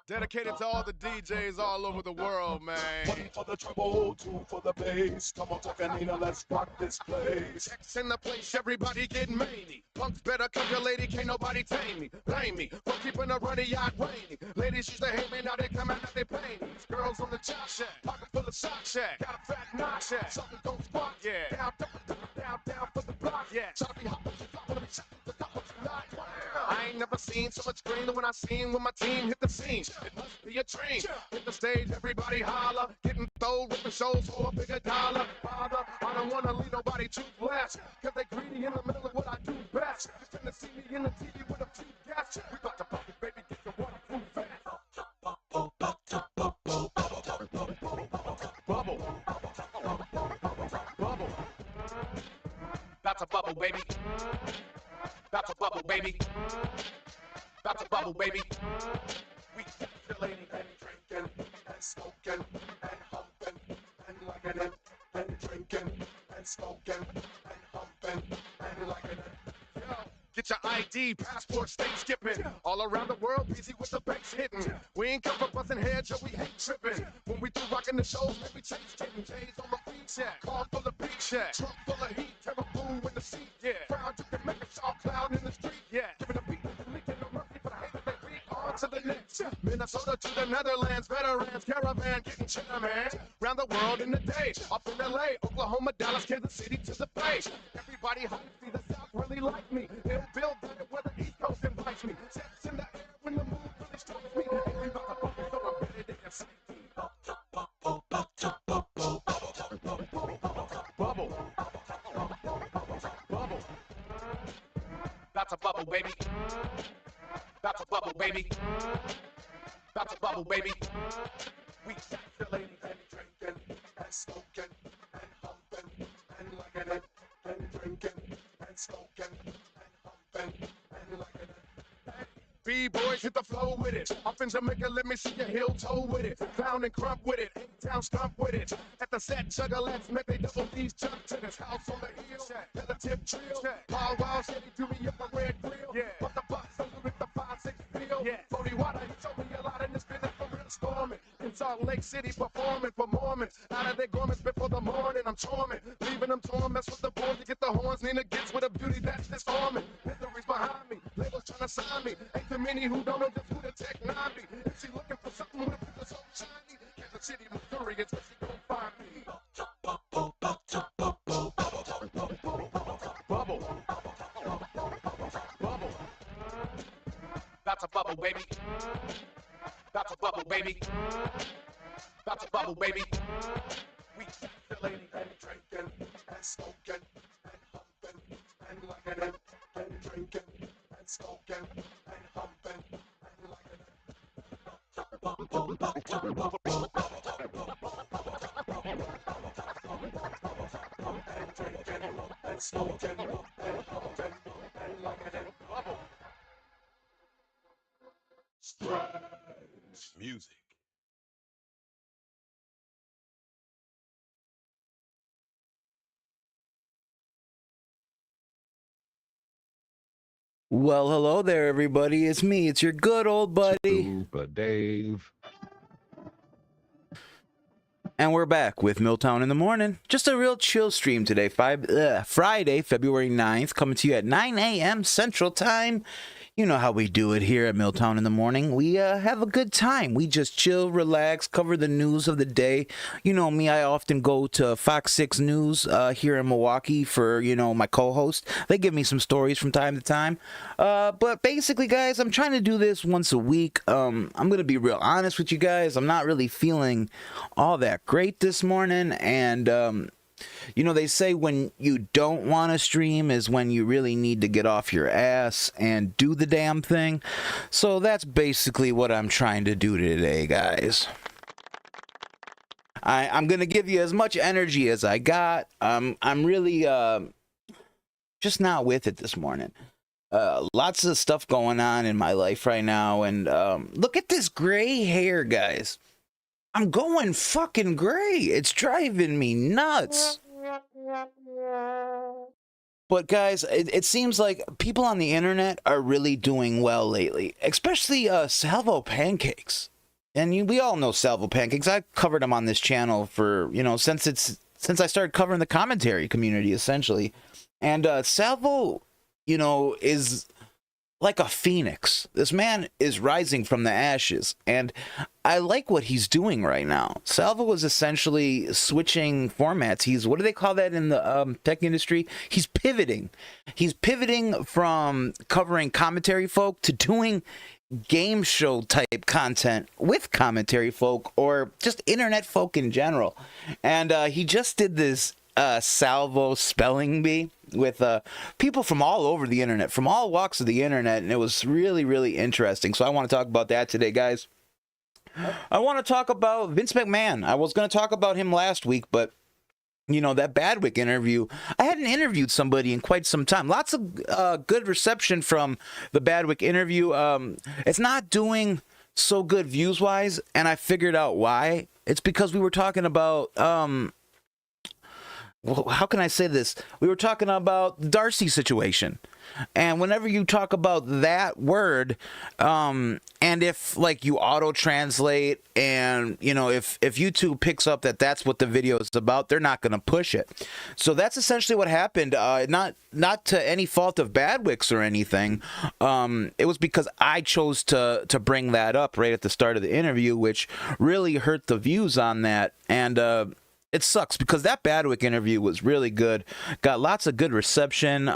Dedicated to all the DJs all over the world, man. One for the treble, two for the bass. Come on, Takanina, let's rock this place. X in the place, everybody getting many. Punks better come your lady, can't nobody tame me. Blame me for keeping a runny yacht rainy. Ladies used to hate me, now they come out, now they pay me. Girls on the chop shack, pocket full of sock shack. Got a fat knock shack, something don't squat. Yeah, down for the block. Yeah, try to be hot, but you flop, wanna be shot, the top, but you not. I ain't never seen so much green when I seen when my team hit the scene. It must be a dream. Hit the stage, everybody holler. Getting thrown with the shows for a bigger dollar. Father, I don't wanna leave nobody too blessed. Cause they greedy in the middle of what I do best. Just finna see me in the TV with a few guests. We about to bubble, baby, get your waterproof vest. Bubble. About to bubble, baby. About to bubble, baby. About to bubble, baby. We chilling and drinking and smoking and humping and liking it and drinking and smoking and humping and liking it. Yo, get your ID, passport, state skipping. All around the world, busy with the bass hitting. We ain't come for busting heads, yo, we hate tripping. When we through rocking the shows, man, we chase getting J's on the beat check. Car full of beat check. Trunk full of heat, terror boom in the seat. Yeah, proud you can make a sharp cloud in the street. Yeah, giving a beat, leaking no mercy for the haters they beat. On to the next. Minnesota to the Netherlands, veterans, caravan, getting cheddar, man. Round the world in the day, up in LA, Oklahoma, Dallas, Kansas City to the Bay. Everybody hype, see the South really like me. They'll build it where the East Coast invites me. Steps in the air when the mood really strikes me. And we about to bubble, so I'm ready to get psyched. Bubble. About to bubble, baby. About to bubble, baby. About to bubble, baby. We chilling and drinking and smoking and humping and liking it and drinking and smoking and humping and liking it. B-boys hit the flow with it. Up in Jamaica, let me see your heel toe with it. Clown and crump with it. Town stomp with it. At the set, chugga-let's make they double D's jump to this house on the hill. Hit the tip drill. Paul Wild said he do me up a red grill. Yeah. But the box over with the 5-6 feel. Yeah. 40 water, he showed me a lot in this business for real storming. In Salt Lake City performing for Mormons. Out of their garments before the morning, I'm charming. Leaving them torn, mess with the boys to get the horns. Nina gets with a beauty that's disarming. Misery's behind me. Labels trying to sign me. Ain't too many who don't know just who the tech 9 be. If she looking for something with a picture so shiny, Kansas City, Missouri, it's where she gon' find me. Bubble. About to bubble, baby. About to bubble, baby. About to bubble, baby. We chilling and drinking and smoking and humping and liking it and drinking and smoking and humping and liking it. And drinking and smoking and humping and liking it. Strange music. Well, hello there, everybody. It's me. It's your good old buddy. Super Dave. And we're back with MILTOWN in the morning. Just a real chill stream today. Friday, February 9th, coming to you at 9 a.m. Central Time. You know how we do it here at MILTOWN in the morning. We have a good time. We just chill, relax, cover the news of the day. You know me, I often go to Fox 6 News here in Milwaukee for, my co-host. They give me some stories from time to time. But basically, guys, I'm trying to do this once a week. I'm going to be real honest with you guys. I'm not really feeling all that great this morning. And, they say when you don't want to stream is when you really need to get off your ass and do the damn thing. So that's basically what I'm trying to do today, guys. I'm going to give you as much energy as I got. I'm really just not with it this morning. Lots of stuff going on in my life right now. And look at this gray hair, guys. I'm going fucking gray. It's driving me nuts. But guys, it seems like people on the internet are really doing well lately, especially Salvo Pancakes. And we all know Salvo Pancakes. I covered him on this channel for, since I started covering the commentary community, essentially. And Salvo, is like a phoenix. This man is rising from the ashes, and I like what he's doing right now. Salvo is essentially switching formats. He's, what do they call that in the tech industry? He's pivoting. He's pivoting from covering commentary folk to doing game show type content with commentary folk, or just internet folk in general. And he just did this Salvo spelling bee with people from all over the internet, from all walks of the internet, and it was really, really interesting. So I want to talk about that today, guys. I want to talk about Vince McMahon. I was going to talk about him last week, but that Badwick interview, I hadn't interviewed somebody in quite some time. Lots of good reception from the Badwick interview. It's not doing so good views-wise, and I figured out why. It's because we were talking about well, how can I say this? We were talking about the Darcy situation. And whenever you talk about that word, and if like you auto translate, and if YouTube picks up that that's what the video is about, they're not going to push it. So that's essentially what happened. Not to any fault of Badwick's or anything. It was because I chose to bring that up right at the start of the interview, which really hurt the views on that. And it sucks because that Badwick interview was really good. Got lots of good reception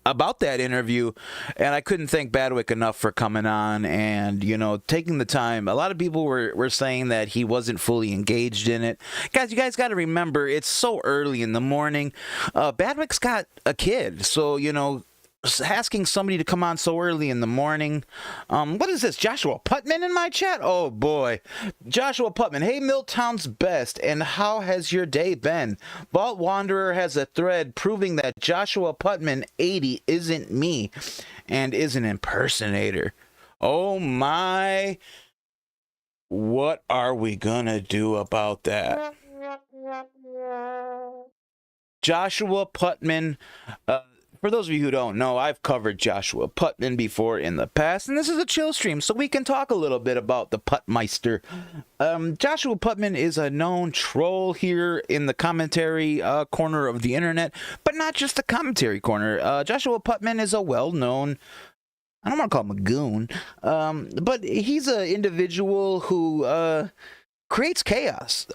about that interview, and I couldn't thank Badwick enough for coming on and, taking the time. A lot of people were saying that he wasn't fully engaged in it. Guys, you guys got to remember, it's so early in the morning. Badwick's got a kid, so, asking somebody to come on so early in the morning. What is this? Joshua Putman in my chat? Oh boy. Joshua Putman. Hey, MILTOWN's best. And how has your day been? Vault Wanderer has a thread proving that Joshua Putman 80 isn't me and is an impersonator. Oh my. What are we gonna do about that? Joshua Putman, for those of you who don't know, I've covered Joshua Putman before in the past, and this is a chill stream, so we can talk a little bit about the Putmeister. Joshua Putman is a known troll here in the commentary corner of the internet, but not just the commentary corner. Joshua Putman is a well-known, I don't want to call him a goon, but he's an individual who creates chaos.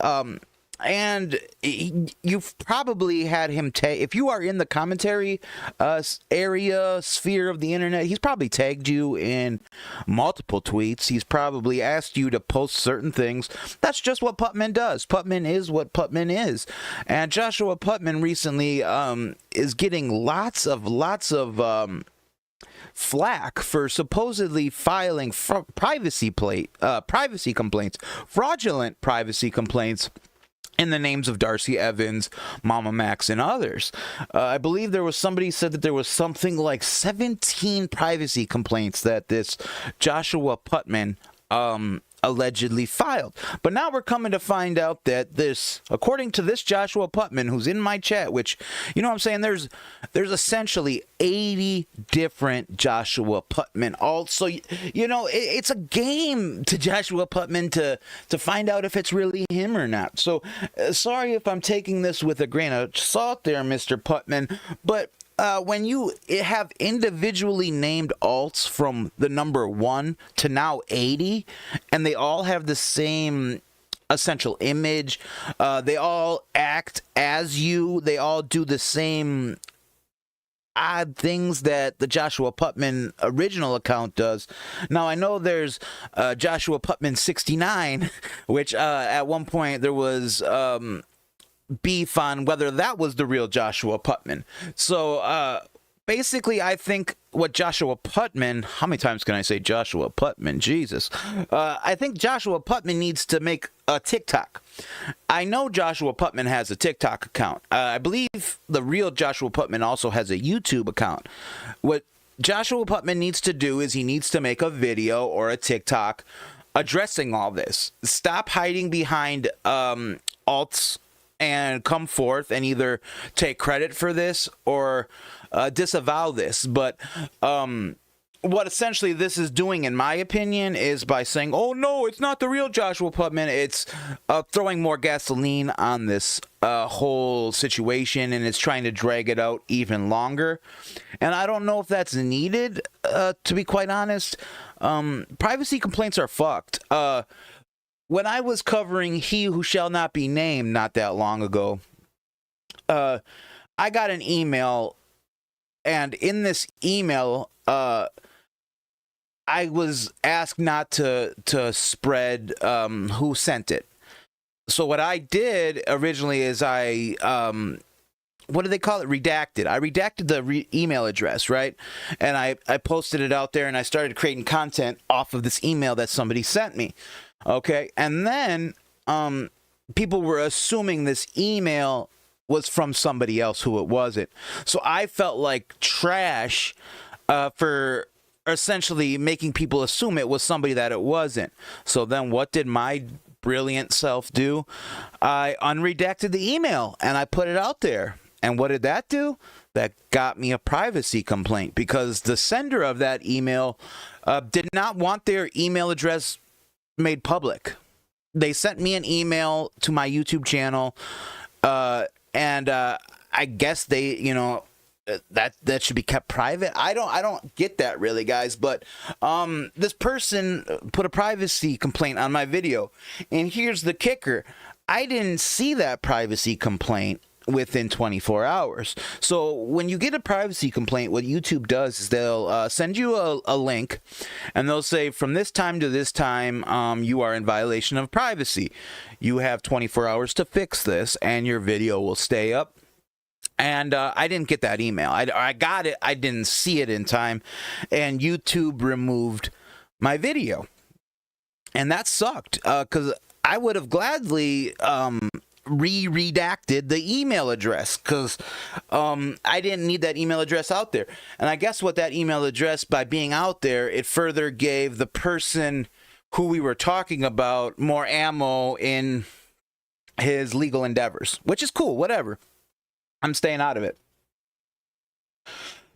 And you've probably had him if you are in the commentary area, sphere of the internet, he's probably tagged you in multiple tweets. He's probably asked you to post certain things. That's just what Putman does. Putman is what Putman is. And Joshua Putman recently is getting lots of flack for supposedly filing privacy complaints, fraudulent privacy complaints, in the names of Darcy Evans, Mama Max, and others. I believe there was somebody said that there was something like 17 privacy complaints that this Joshua Putman allegedly filed. But now we're coming to find out that this, according to this Joshua Putman, who's in my chat, which, what I'm saying, there's essentially 80 different Joshua Putman. Also, it's a game to Joshua Putman to find out if it's really him or not. So, sorry if I'm taking this with a grain of salt there, Mr. Putman, but when you have individually named alts from the number 1 to now 80, and they all have the same essential image, they all act as you, they all do the same odd things that the Joshua Putman original account does. Now, I know there's Joshua Putman 69, which at one point there was beef on whether that was the real Joshua Putman. So basically, I think what Joshua Putman, how many times can I say Joshua Putman? Jesus. I think Joshua Putman needs to make a TikTok. I know Joshua Putman has a TikTok account. I believe the real Joshua Putman also has a YouTube account. What Joshua Putman needs to do is he needs to make a video or a TikTok addressing all this. Stop hiding behind alts and come forth and either take credit for this or disavow this. But what essentially this is doing, in my opinion, is by saying, oh no, it's not the real Joshua Putman. It's throwing more gasoline on this whole situation, and it's trying to drag it out even longer. And I don't know if that's needed, to be quite honest. Privacy complaints are fucked. When I was covering He Who Shall Not Be Named not that long ago, I got an email, and in this email, I was asked not to spread who sent it. So what I did originally is I, what do they call it? Redacted. I redacted the email address, right? And I posted it out there, and I started creating content off of this email that somebody sent me. Okay. And then people were assuming this email was from somebody else who it wasn't. So I felt like trash for essentially making people assume it was somebody that it wasn't. So then what did my brilliant self do? I unredacted the email and I put it out there. And what did that do? That got me a privacy complaint, because the sender of that email did not want their email address made public. They sent me an email to my YouTube channel, and I guess they, you know, that should be kept private. I don't get that really, guys. But this person put a privacy complaint on my video, and here's the kicker: I didn't see that privacy complaint within 24 hours. So when you get a privacy complaint, what YouTube does is they'll send you a link, and they'll say, from this time to this time, you are in violation of privacy. You have 24 hours to fix this, and your video will stay up. And I didn't get that email. I got it. I didn't see it in time. And YouTube removed my video. And that sucked, because I would have gladly redacted the email address, because I didn't need that email address out there. And I guess what that email address, by being out there, it further gave the person who we were talking about more ammo in his legal endeavors, which is cool, whatever. I'm staying out of it.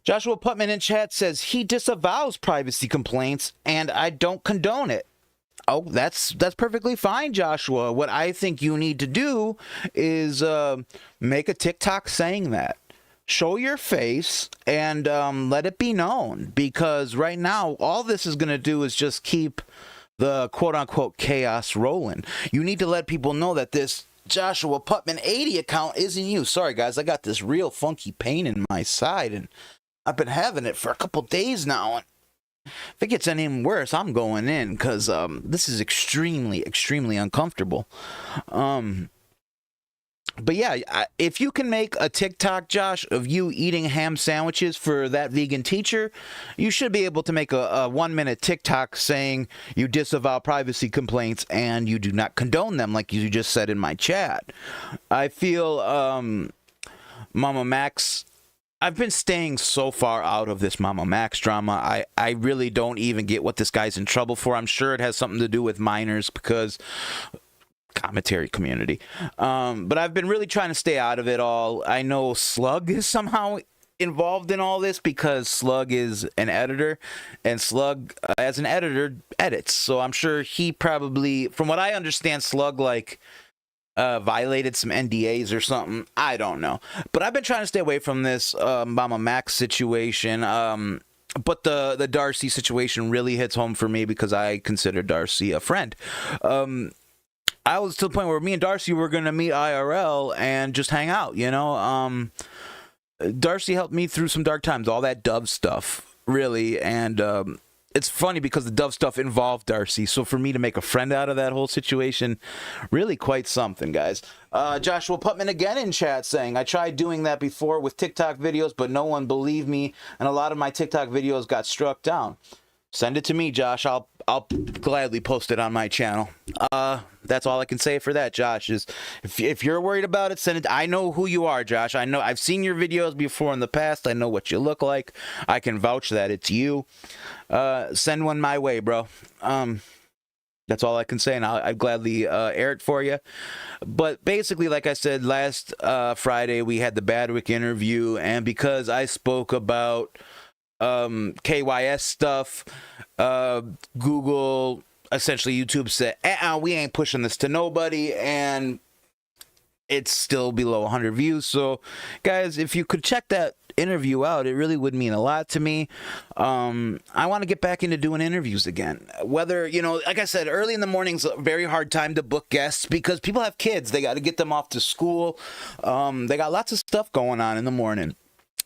Joshua Putman in chat says he disavows privacy complaints, and I don't condone it. Oh, that's perfectly fine, Joshua. What I think you need to do is make a TikTok saying that. Show your face and let it be known, because right now all this is going to do is just keep the quote-unquote chaos rolling. You need to let people know that this Joshua Putman 80 account isn't you. Sorry, guys, I got this real funky pain in my side, and I've been having it for a couple days now. And if it gets any worse, I'm going in, because this is extremely, extremely uncomfortable. But yeah, if you can make a TikTok, Josh, of you eating ham sandwiches for that vegan teacher, you should be able to make a 1-minute TikTok saying you disavow privacy complaints and you do not condone them, like you just said in my chat. I feel, Mama Max, I've been staying so far out of this Mama Max drama. I really don't even get what this guy's in trouble for. I'm sure it has something to do with minors, because commentary community. But I've been really trying to stay out of it all. I know Slug is somehow involved in all this, because Slug is an editor, and Slug, as an editor, edits. So I'm sure he probably, from what I understand, Slug, like, violated some NDAs or something. I don't know. But I've been trying to stay away from this Mama Max situation. But the Darcy situation really hits home for me, because I consider Darcy a friend. I was to the point where me and Darcy were going to meet IRL and just hang out, you know. Darcy helped me through some dark times, all that Dove stuff, really. And it's funny, because the Dove stuff involved Darcy. So for me to make a friend out of that whole situation, really quite something, guys. Joshua Putman again in chat saying, I tried doing that before with TikTok videos, but no one believed me, and a lot of my TikTok videos got struck down. Send it to me, Josh. I'll gladly post it on my channel. That's all I can say for that, Josh. Is if you're worried about it, send it. I know who you are, Josh. I know, I've seen your videos before in the past. I know what you look like. I can vouch that it's you. Send one my way, bro. That's all I can say, and I'd gladly air it for you. But basically, like I said, last Friday we had the Badwick interview, and because I spoke about KYS stuff, Google, essentially YouTube said, we ain't pushing this to nobody, and it's still below 100 views. So, guys, if you could check that interview out, it really would mean a lot to me. I want to get back into doing interviews again. Whether, you know, like I said, early in the morning's a very hard time to book guests because people have kids. They got to get them off to school. They got lots of stuff going on in the morning.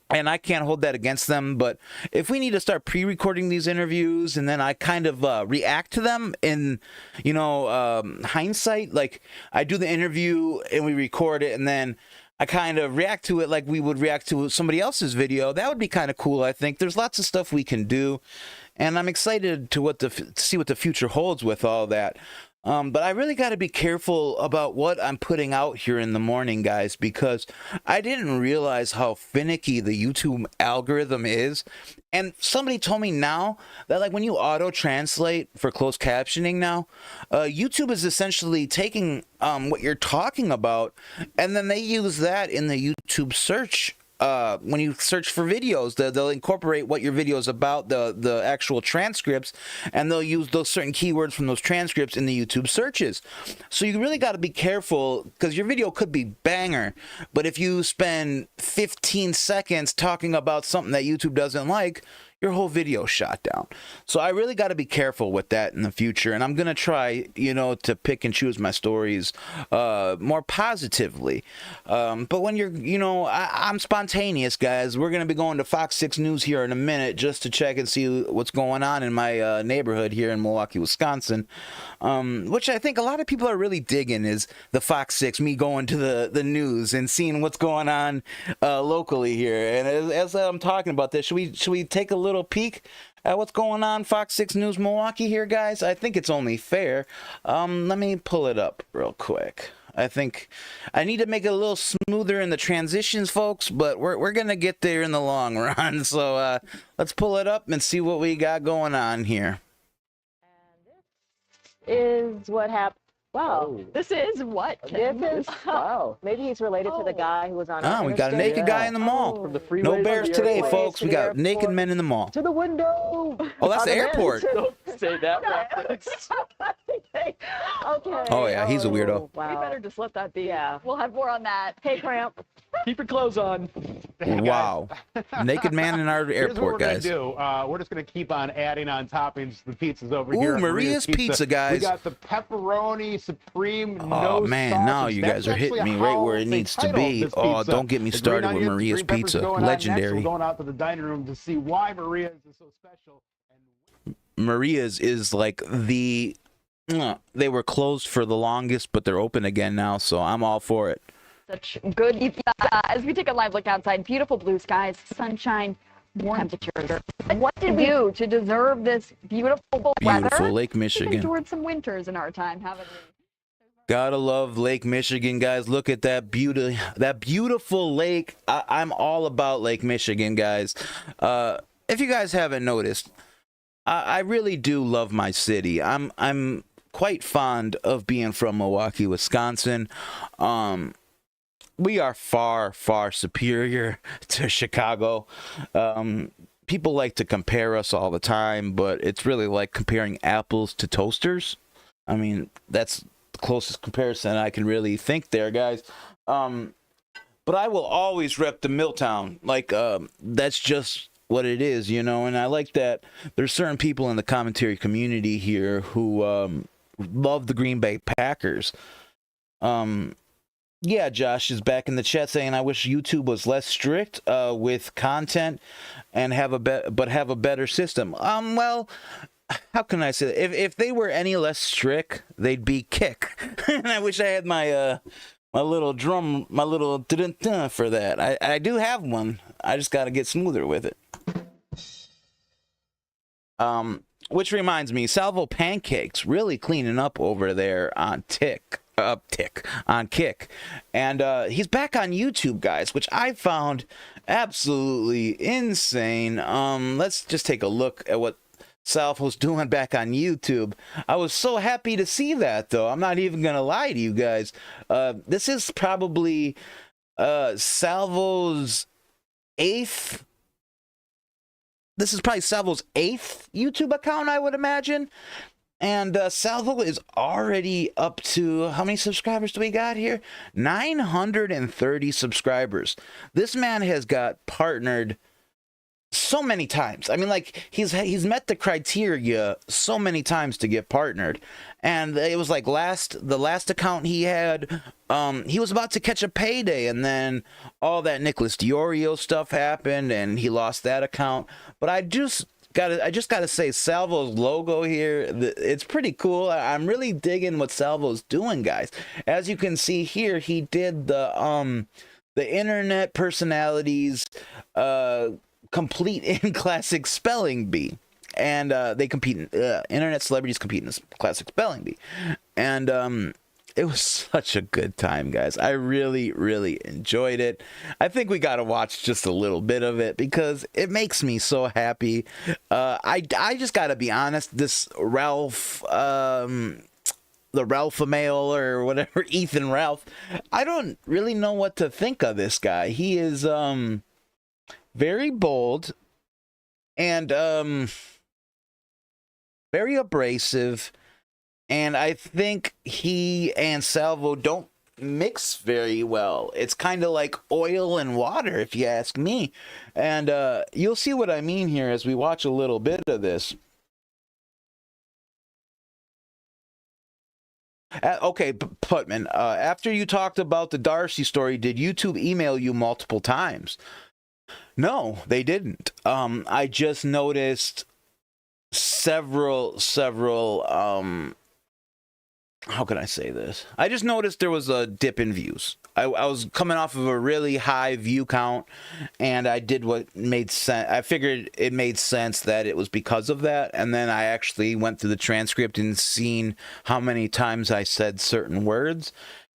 And I can't hold that against them, but if we need to start pre-recording these interviews and then I kind of react to them in, you know, hindsight, like I do the interview and we record it and then I kind of react to it like we would react to somebody else's video, that would be kind of cool, I think. There's lots of stuff we can do, and I'm excited to see what the future holds with all that. But I really got to be careful about what I'm putting out here in the morning, guys, because I didn't realize how finicky the YouTube algorithm is. And somebody told me now that, like, when you auto-translate for closed captioning now, YouTube is essentially taking what you're talking about, and then they use that in the YouTube search. When you search for videos, they'll incorporate what your video is about, the actual transcripts, and they'll use those certain keywords from those transcripts in the YouTube searches. So you really got to be careful because your video could be banger, but if you spend 15 seconds talking about something that YouTube doesn't like, your whole video shot down. So I really got to be careful with that in the future, and I'm going to try, you know, to pick and choose my stories more positively. But when you're, you know, I'm spontaneous, guys. We're going to be going to Fox 6 News here in a minute just to check and see what's going on in my neighborhood here in Milwaukee, Wisconsin, which I think a lot of people are really digging is the Fox 6, me going to the news and seeing what's going on locally here. And as I'm talking about this, should we take a little peek at what's going on Fox 6 News Milwaukee here, guys? I think it's only fair. Let me pull it up real quick. I think I need to make it a little smoother in the transitions, folks, but we're gonna get there in the long run. So let's pull it up and see what we got going on here. And this is what happened. Wow. Oh. This is what? This is, wow. Maybe he's related to the guy who was on our We got a naked guy in the mall. From the freeways No to bears the today, airways. folks. We got naked men in the mall. To the window. Oh, that's On the airport. Don't say that reference. Okay. Oh, yeah, he's a weirdo. We Wow. better just let that be. Yeah. We'll have more on that. Hey, Cramp. Keep your clothes on. Wow. Naked man in our Here's what airport, we're guys. gonna do. We're just gonna keep on adding on toppings. The pizza's over here. Ooh, Maria's Pizza, guys. We got the pepperoni supreme. Oh, no man, sausage. now you That's guys are hitting actually me right how where it they needs to titled be. this Oh, pizza. don't get me The started green with onions, Maria's green peppers Pizza. going on. Next, Legendary. we're going out to the dining room to see why Maria's is so special. Maria's is like the... They were closed for the longest, but they're open again now, so I'm all for it. Such good as we take a live look outside. Beautiful blue skies, sunshine, warm temperatures. What did we do to deserve this beautiful weather? Beautiful Lake We've Michigan. endured some winters in our time, haven't we? Gotta love Lake Michigan, guys. Look at that beauty, that beautiful lake. I'm all about Lake Michigan, guys. If you guys haven't noticed, I really do love my city. I'm quite fond of being from Milwaukee, Wisconsin. We are far, far superior to Chicago. People like to compare us all the time, but it's really like comparing apples to toasters. I mean, that's the closest comparison I can really think there, guys. But I will always rep the MILTOWN. Like, that's just what it is, you know? And I like that there's certain people in the commentary community here who love the Green Bay Packers. Yeah, Josh is back in the chat saying, I wish YouTube was less strict with content and have a better system. Well, how can I say that? If they were any less strict, they'd be Kick. And I wish I had my my little drum, my little dun-dun-dun for that. I do have one. I just got to get smoother with it. Which reminds me, Salvo Pancakes really cleaning up over there on Kick. And he's back on YouTube, guys, which I found absolutely insane. Let's just take a look at what Salvo's doing back on YouTube. I was so happy to see that, though. I'm not even gonna lie to you guys. This is probably Salvo's eighth. This is probably Salvo's eighth YouTube account, I would imagine. And Salvo is already up to, how many subscribers do we got here? 930 subscribers. This man has got partnered so many times. I mean, like, he's met the criteria so many times to get partnered. And it was like the last account he had, he was about to catch a payday, and then all that Nicholas Diorio stuff happened, and he lost that account. But I just gotta say, Salvo's logo here, it's pretty cool. I'm really digging what Salvo's doing, guys. As you can see here, he did the internet personalities complete in classic spelling bee, and they compete in internet celebrities compete in this classic spelling bee, and it was such a good time, guys. I really enjoyed it. I think we got to watch just a little bit of it because it makes me so happy. I just got to be honest, this Ralph, the Ralph-a-mail or whatever, Ethan Ralph, I don't really know what to think of this guy. He is very bold and very abrasive, and I think he and Salvo don't mix very well. It's kind of like oil and water, if you ask me. And you'll see what I mean here as we watch a little bit of this. Okay, Putman, after you talked about the Darcy story, did YouTube email you multiple times? No, they didn't. I just noticed several how can I say this? I just noticed there was a dip in views. I was coming off of a really high view count, and I did what made sense. I figured it made sense that it was because of that, and then I actually went through the transcript and seen how many times I said certain words,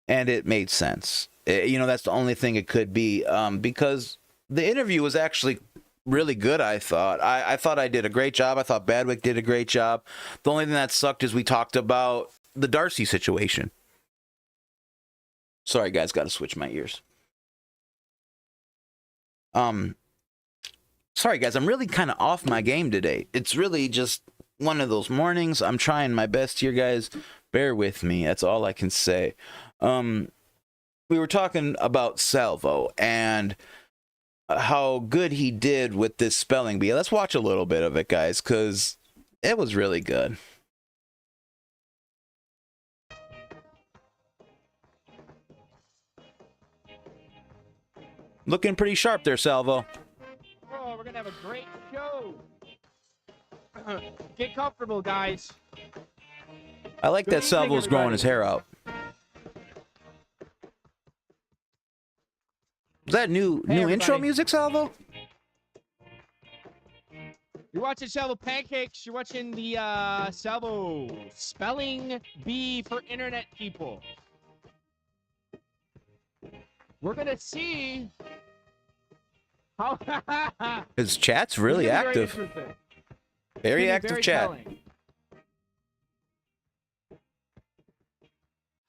and it made sense. You know, that's the only thing it could be, because the interview was actually really good, I thought. I thought I did a great job. I thought Badwick did a great job. The only thing that sucked is we talked about the Darcy situation. Sorry, guys, got to switch my ears. Sorry, guys, I'm really kind of off my game today. It's really just one of those mornings. I'm trying my best here, guys. Bear with me. That's all I can say. We were talking about Salvo and how good he did with this spelling bee. Let's watch a little bit of it, guys, because it was really good. Looking pretty sharp there, Salvo. Oh, we're gonna have a great show. Get comfortable, guys. I like that Salvo's growing his hair out. Is that new intro music, Salvo? You're watching Salvo Pancakes. You're watching the Salvo Spelling Bee for internet people. We're gonna see how his chat's really active. Very active chat. Telling.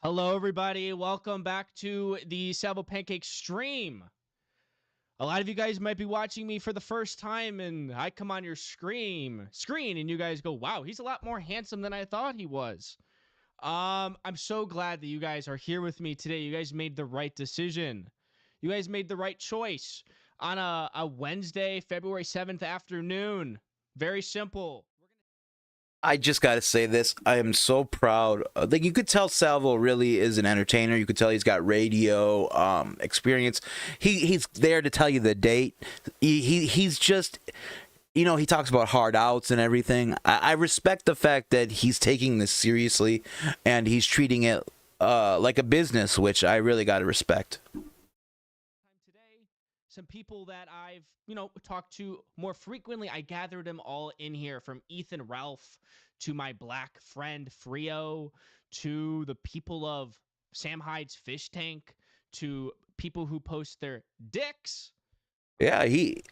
Hello, everybody. Welcome back to the Salvo Pancake stream. A lot of you guys might be watching me for the first time, and I come on your screen, and you guys go, "Wow, he's a lot more handsome than I thought he was." I'm so glad that you guys are here with me today. You guys made the right decision. You guys made the right choice on a Wednesday, February 7th afternoon. Very simple. I just got to say this. I am so proud. Like, you could tell Salvo really is an entertainer. You could tell he's got radio experience. He's there to tell you the date. He's just, you know, he talks about hard outs and everything. I respect the fact that he's taking this seriously and he's treating it like a business, which I really got to respect. Today, some people that I've, talked to more frequently, I gathered them all in here, from Ethan Ralph to my black friend Frio, to the people of Sam Hyde's Fish Tank, to people who post their dicks. Yeah, he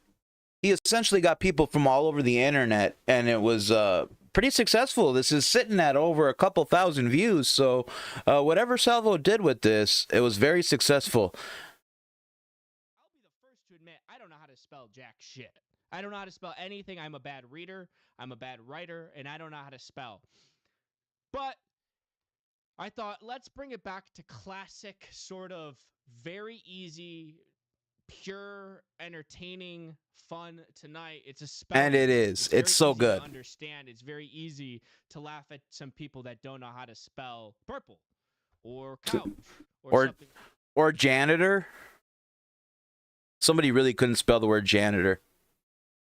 he essentially got people from all over the internet, and it was pretty successful. This is sitting at over a couple thousand views, so whatever Salvo did with this, it was very successful. I'll be the first to admit I don't know how to spell jack shit. I don't know how to spell anything. I'm a bad reader, I'm a bad writer, and I don't know how to spell. But I thought, let's bring it back to classic, sort of very easy, pure, entertaining fun tonight. It's a spelling. And it is. It's so good. To understand. It's very easy to laugh at some people that don't know how to spell purple or couch or something. Or janitor. Somebody really couldn't spell the word janitor.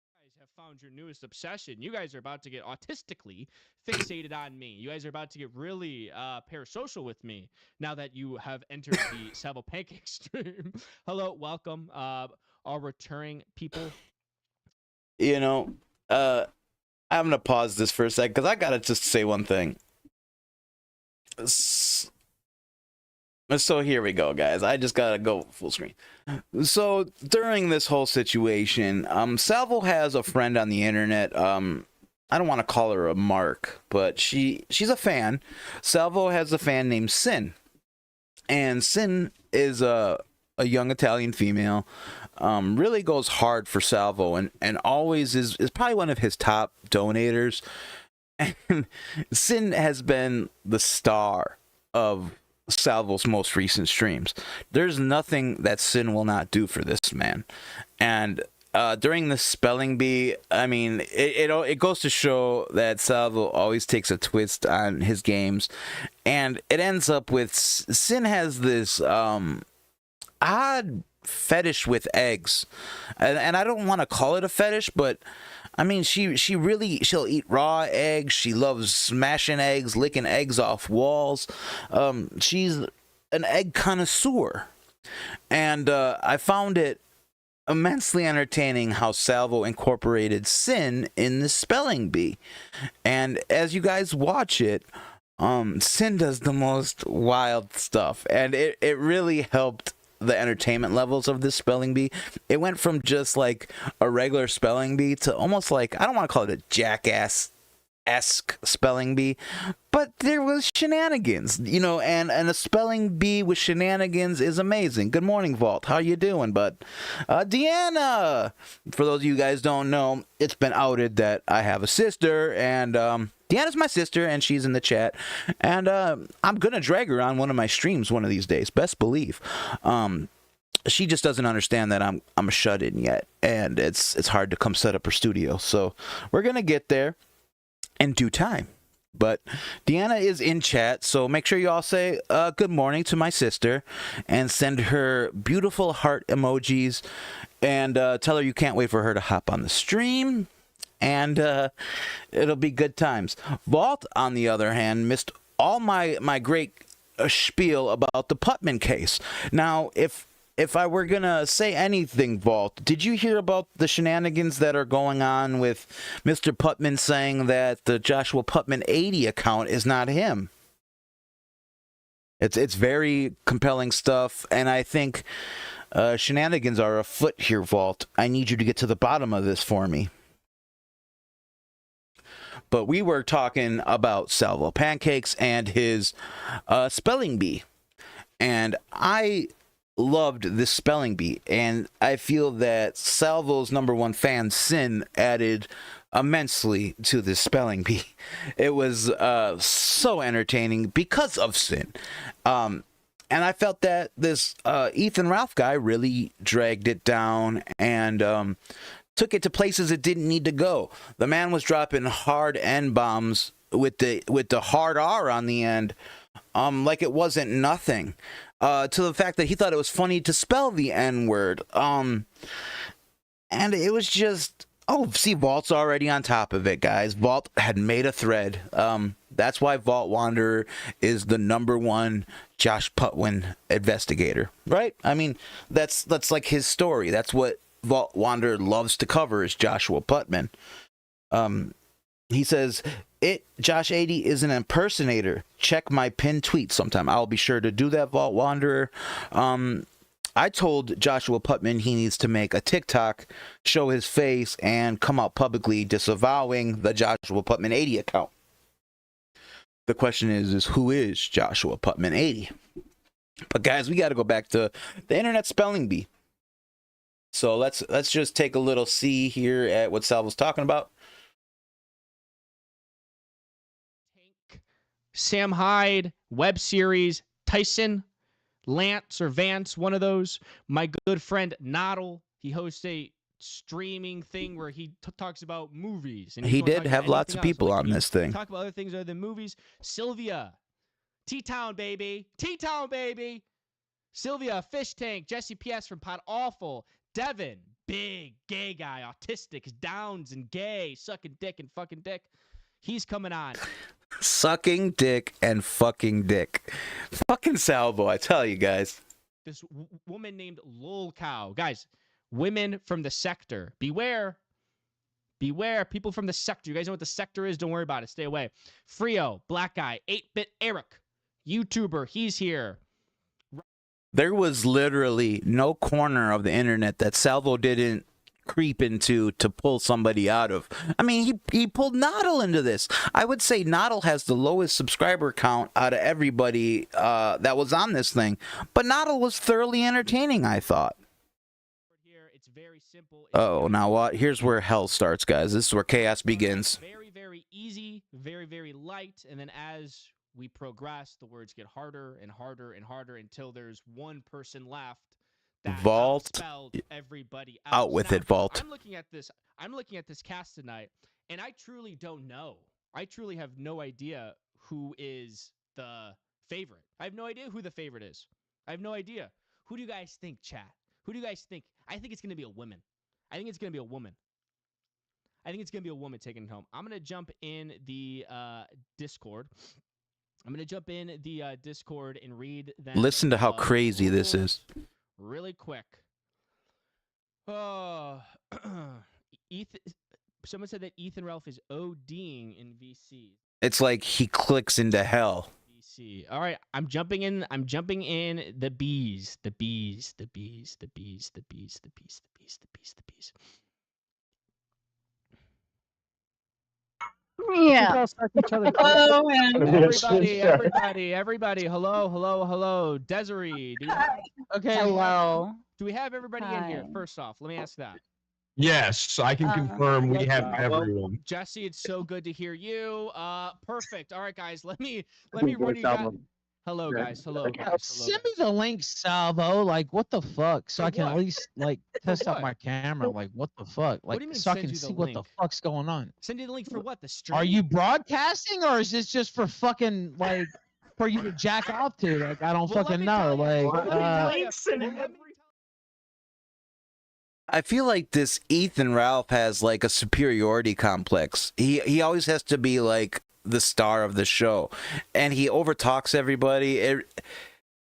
You guys have found your newest obsession. You guys are about to get autistically fixated on me. You guys are about to get really parasocial with me now that you have entered the Salvo Pancake stream. Hello, welcome, our returning people. You know, I'm going to pause this for a sec because I got to just say one thing. So here we go, guys. I just got to go full screen. So during this whole situation, Salvo has a friend on the internet. I don't want to call her a mark, but she's a fan. Salvo has a fan named Sin. And Sin is a young Italian female. Really goes hard for Salvo and always is probably one of his top donators. And Sin has been the star of Salvo's most recent streams. There's nothing that Sin will not do for this man. And during the spelling bee, I mean, it goes to show that Salvo always takes a twist on his games, and it ends up with Sin has this odd fetish with eggs, and I don't want to call it a fetish, but I mean, she'll eat raw eggs. She loves smashing eggs, licking eggs off walls. She's an egg connoisseur, and I found it immensely entertaining how Salvo incorporated Sin in the spelling bee. And as you guys watch it, Sin does the most wild stuff, and it really helped the entertainment levels of this spelling bee. It went from just like a regular spelling bee to almost like, I don't want to call it a jackass-esque spelling bee, but there was shenanigans, you know, and a spelling bee with shenanigans is amazing. Good morning, Vault. How you doing, bud? Deanna! For those of you guys don't know, it's been outed that I have a sister, and Deanna's my sister, and she's in the chat, and I'm gonna drag her on one of my streams one of these days, best believe. She just doesn't understand that I'm a shut-in yet, and it's hard to come set up her studio, so we're gonna get there in due time. But Deanna is in chat, so make sure you all say good morning to my sister and send her beautiful heart emojis, and tell her you can't wait for her to hop on the stream, and it'll be good times. Vault, on the other hand, missed all my great spiel about the PUTMAN case. Now, if I were gonna say anything, Vault, did you hear about the shenanigans that are going on with Mr. PUTMAN saying that the Joshua Putman 80 account is not him? It's very compelling stuff, and I think shenanigans are afoot here, Vault. I need you to get to the bottom of this for me. But we were talking about Salvo Pancakes and his spelling bee, and I loved this spelling bee, and I feel that Salvo's #1 fan, Sin, added immensely to this spelling bee. It was so entertaining because of Sin. And I felt that this Ethan Ralph guy really dragged it down and took it to places it didn't need to go. The man was dropping hard N-bombs with the hard R on the end, like it wasn't nothing. To the fact that he thought it was funny to spell the N-word. And it was just, oh, see, Vault's already on top of it, guys. Vault had made a thread. That's why Vault Wanderer is the #1 Josh Putman investigator, right? I mean, that's like his story. That's what Vault Wanderer loves to cover, is Joshua Putman. He says, Josh 80 is an impersonator. Check my pinned tweet sometime. I'll be sure to do that, Vault Wanderer. I told Joshua Putman he needs to make a TikTok, show his face, and come out publicly disavowing the Joshua Putman 80 account. The question is who is Joshua Putman 80? But guys, we got to go back to the internet spelling bee. So let's just take a little see here at what Salvo's talking about. Sam Hyde, web series, Tyson, Lance or Vance, one of those. My good friend Noddle, he hosts a streaming thing where he talks about movies. And He did have lots of people on this thing. Talk about other things other than movies. Sylvia, T-Town baby, T-Town baby. Sylvia, Fish Tank, Jesse P.S. from PODAWEFUL, Devin, big gay guy, autistic, downs and gay, sucking dick and fucking dick. He's coming on. Sucking dick and fucking dick. Fucking Salvo, I tell you guys. This woman named LOLCOW. Guys, women from the sector. Beware. Beware. People from the sector. You guys know what the sector is? Don't worry about it. Stay away. Frio, black guy, 8-bit Eric, YouTuber. He's here. There was literally no corner of the internet that Salvo didn't creep into to pull somebody out of. I mean, he pulled Noddle into this. I would say Noddle has the lowest subscriber count out of everybody that was on this thing, but Noddle was thoroughly entertaining, I thought. Here, it's very simple. Oh, now what? Here's where hell starts, guys. This is where chaos begins. Very, very easy, very, very light, and then as we progress, the words get harder and harder and harder until there's one person left. Vault, spelled everybody else. out with now, it, Vault. I'm looking at this cast tonight, and I truly don't know. I truly have no idea who is the favorite. I have no idea who the favorite is. I have no idea. Who do you guys think, chat? Who do you guys think? I think it's going to be a woman. I think it's going to be a woman. I think it's going to be a woman taking it home. I'm going to jump in the Discord. I'm going to jump in the Discord and read them. Listen to how crazy this is. Really quick. Ethan. Someone said that Ethan Ralph is ODing in VC. It's like he clicks into hell. VC. All right, I'm jumping in. I'm jumping in the bees. The bees. The bees. The bees. The bees. The bees. The bees. The bees. The bees. Yeah. Hello, Everybody. Hello. Desiree. Okay. Hello. Do we have everybody in Hi. here? First off, let me ask that. Yes, I can confirm we have everyone. Jesse, it's so good to hear you. Perfect. All right, guys. Let me run you guys. Hello, guys. Hello. Send me the link, Salvo. Like, what the fuck? So For I can what? at least like test out what? my camera. Like, what the fuck? Like, do you mean so I send can you the see what the link? fuck's going on. Send you the link for what? The stream? Are you broadcasting, or is this just for fucking like for you to jack off to? Like, I don't Well, let fucking me know. tell you. Like, Let me tell you. Well, let me- I feel like this Ethan Ralph has like a superiority complex. He always has to be like the star of the show, and he overtalks everybody. It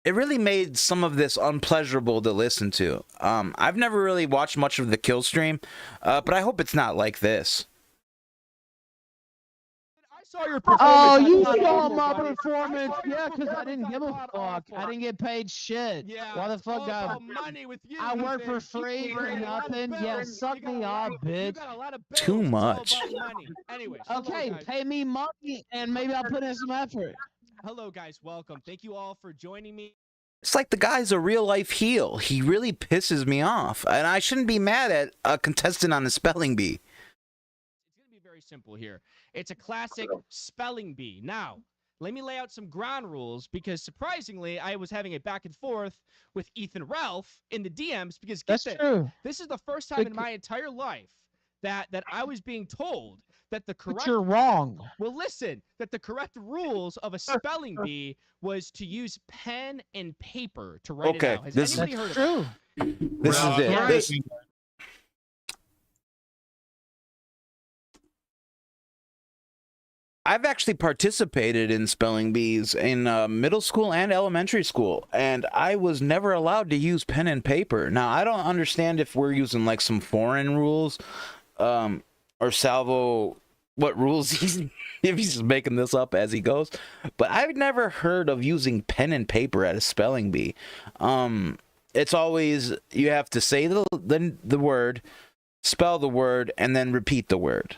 really made some of this unpleasurable to listen to. I've never really watched much of the kill stream, but I hope it's not like this. I saw your performance. oh, I you thought it saw was my funny. performance? I saw your Yeah, because I performance. didn't give a thought fuck. awful. I didn't get paid shit. Yeah. Why the it's fuck all I? about money with you. I work for Ethan. free You for got a lot of nothing. bills. Yeah, You suck got me a off, lot- You bitch. got a lot of Too bills. It's all much. about money. Anyways. Okay, Hello, guys. pay me money, and maybe I'll put in some effort. Hello, guys. Welcome. Thank you all for joining me. It's like the guy's a real life heel. He really pisses me off, and I shouldn't be mad at a contestant on the spelling bee. It's going to be very simple here. It's a classic spelling bee. Now, let me lay out some ground rules because surprisingly, I was having a back and forth with Ethan Ralph in the DMs because get That's this, true. this is the first time in my entire life that I was being told that the But correct you're wrong. well, listen, that the correct rules of a spelling bee was to use pen and paper to write Okay, it out. Has this- anybody That's heard of true. This Well, is it. yeah. This, I've actually participated in spelling bees in middle school and elementary school, and I was never allowed to use pen and paper. Now, I don't understand if we're using like some foreign rules, or Salvo, what rules he's, if he's just making this up as he goes, but I've never heard of using pen and paper at a spelling bee. it's always you have to say the word, spell the word, and then repeat the word.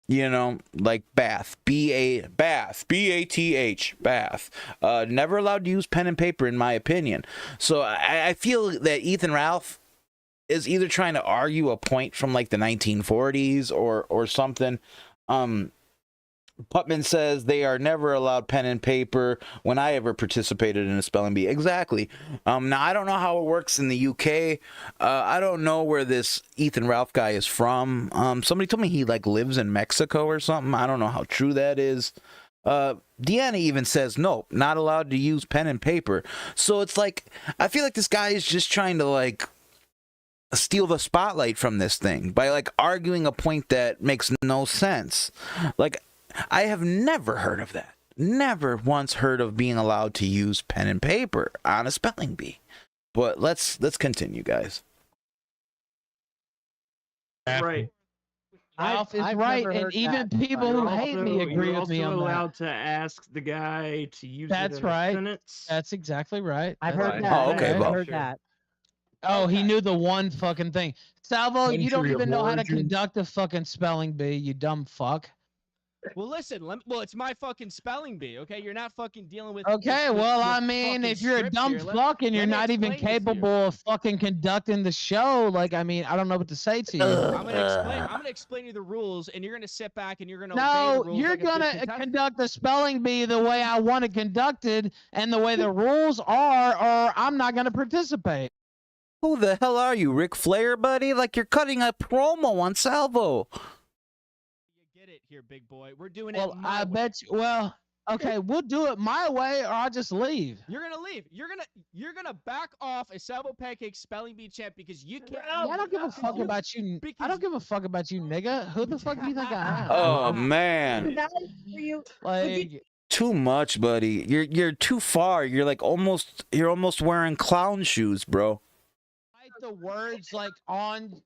You know, like bath, bath, B-A-T-H, bath. Never allowed to use pen and paper, in my opinion. So I feel that Ethan Ralph is either trying to argue a point from like the 1940s or something. PUTMAN says they are never allowed pen and paper when I ever participated in a spelling bee. Exactly. Now, I don't know how it works in the UK. I don't know where this Ethan Ralph guy is from. Somebody told me he like lives in Mexico or something. I don't know how true that is. Deanna even says, nope, not allowed to use pen and paper. So it's like, I feel like this guy is just trying to like steal the spotlight from this thing by like arguing a point that makes no sense. Like, I have never heard of that. Never once heard of being allowed to use pen and paper on a spelling bee. But let's continue, guys. Right. Ralph is right, and even people who hate me agree with me on also that. allowed to ask the guy to use That's it in right. a sentence. That's exactly right. I've That's heard right. that. Oh, okay, I've well. heard that. Oh, he knew the one fucking thing. Salvo, you don't Country of even know how to origin. conduct a fucking spelling bee, you dumb fuck. Well, listen. It's my fucking spelling bee. Okay, you're not fucking dealing with. Okay, with well, with I mean, fucking if you're a script dumb here, fuck and you're let me not even explain this to you. capable of fucking conducting the show, like, I mean, I don't know what to say to you. I'm gonna explain you the rules, and you're gonna sit back and you're gonna obey the No, rules you're like a good gonna contestant. conduct the spelling bee the way I want it conducted and the way the rules are, or I'm not gonna participate. Who the hell are you, Ric Flair, buddy? Like you're cutting a promo on Salvo. You get it here, big boy. We're doing Well, it. My I way. bet you. Well, okay, we'll do it my way, or I'll just leave. You're gonna leave. You're gonna back off a Salvo Pancake spelling bee champ because you can't. Yeah, I don't give a fuck about you. I don't give a fuck about you, nigga. Who the fuck do you think I am? Oh man, Like, too much, buddy. You're too far. You're like almost wearing clown shoes, bro. write the words like on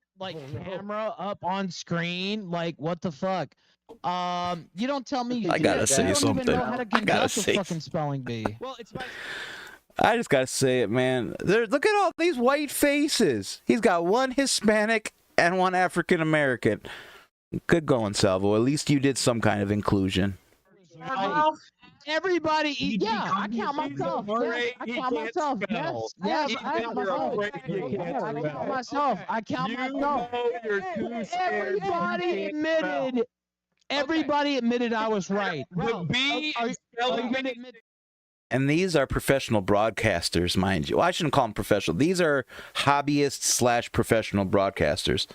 camera up on screen. Like, what the fuck? You don't tell me. I gotta shit. say You don't something. Even know how to I gotta conduct a say fucking spelling bee. Well, it's my. I just gotta say it, man. Look at all these white faces. He's got one Hispanic and one African American. Good going, Salvo. At least you did some kind of inclusion. Everybody, yeah, I count myself. Yes, I count myself. Yes, I count myself. I count myself. I count myself. Everybody admitted. Everybody admitted I was right. The B Are is you spelled gonna admit? And these are professional broadcasters, mind you. Well, I shouldn't call them professional. These are hobbyists / professional broadcasters.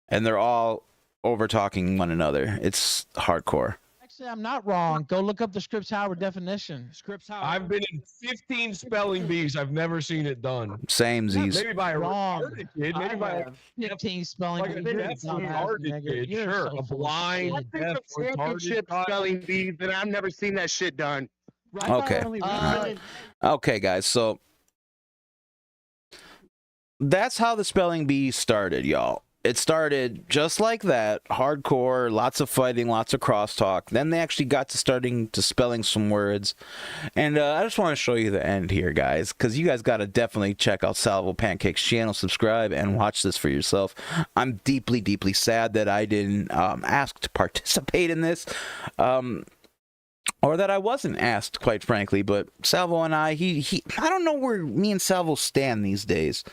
And they're all over talking one another. It's hardcore. Actually, I'm not wrong. Go look up the Scripps Howard definition. Scripps Howard. I've been in 15 spelling bees. I've never seen it done. Samesies. Maybe by a Wrong. retarded kid. Maybe by a 15 spelling like a bees. You're a deaf dumbass, retarded nigga. kid. You're Sure, so a full of blind, shit. deaf, retarded Championship guy. spelling bees, and I've never seen that shit done. Okay. Okay, guys. So that's how the spelling bee started, y'all. It started just like that, hardcore, lots of fighting, lots of crosstalk. Then they actually got to starting to spelling some words. And I just want to show you the end here, guys, because you guys got to definitely check out Salvo Pancake's channel, subscribe, and watch this for yourself. I'm deeply, deeply sad that I didn't ask to participate in this. Or that I wasn't asked, quite frankly, but Salvo and I don't know where me and Salvo stand these days.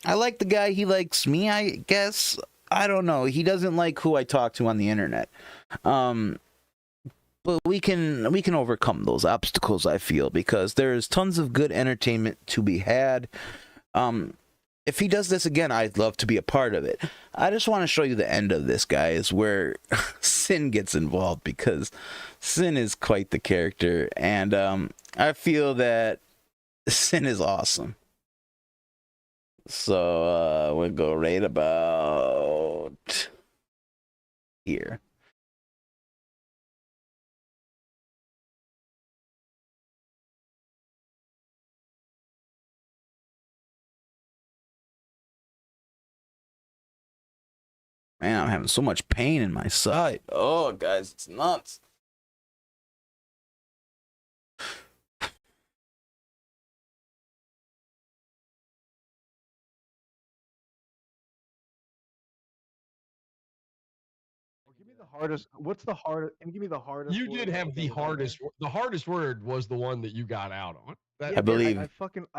I like the guy, he likes me, I guess. I don't know. He doesn't like who I talk to on the internet. But we can overcome those obstacles, I feel, because there is tons of good entertainment to be had. If he does this again, I'd love to be a part of it. I just want to show you the end of this, guys, where Sin gets involved, because Sin is quite the character, and I feel that Sin is awesome. So we'll go right about here. Man, I'm having so much pain in my side. Oh, guys, it's nuts. The hardest. What's the hardest? Can you give me the hardest? You did word have that the was on there? hardest. The hardest word was the one that you got out on. That, Yeah, I believe. I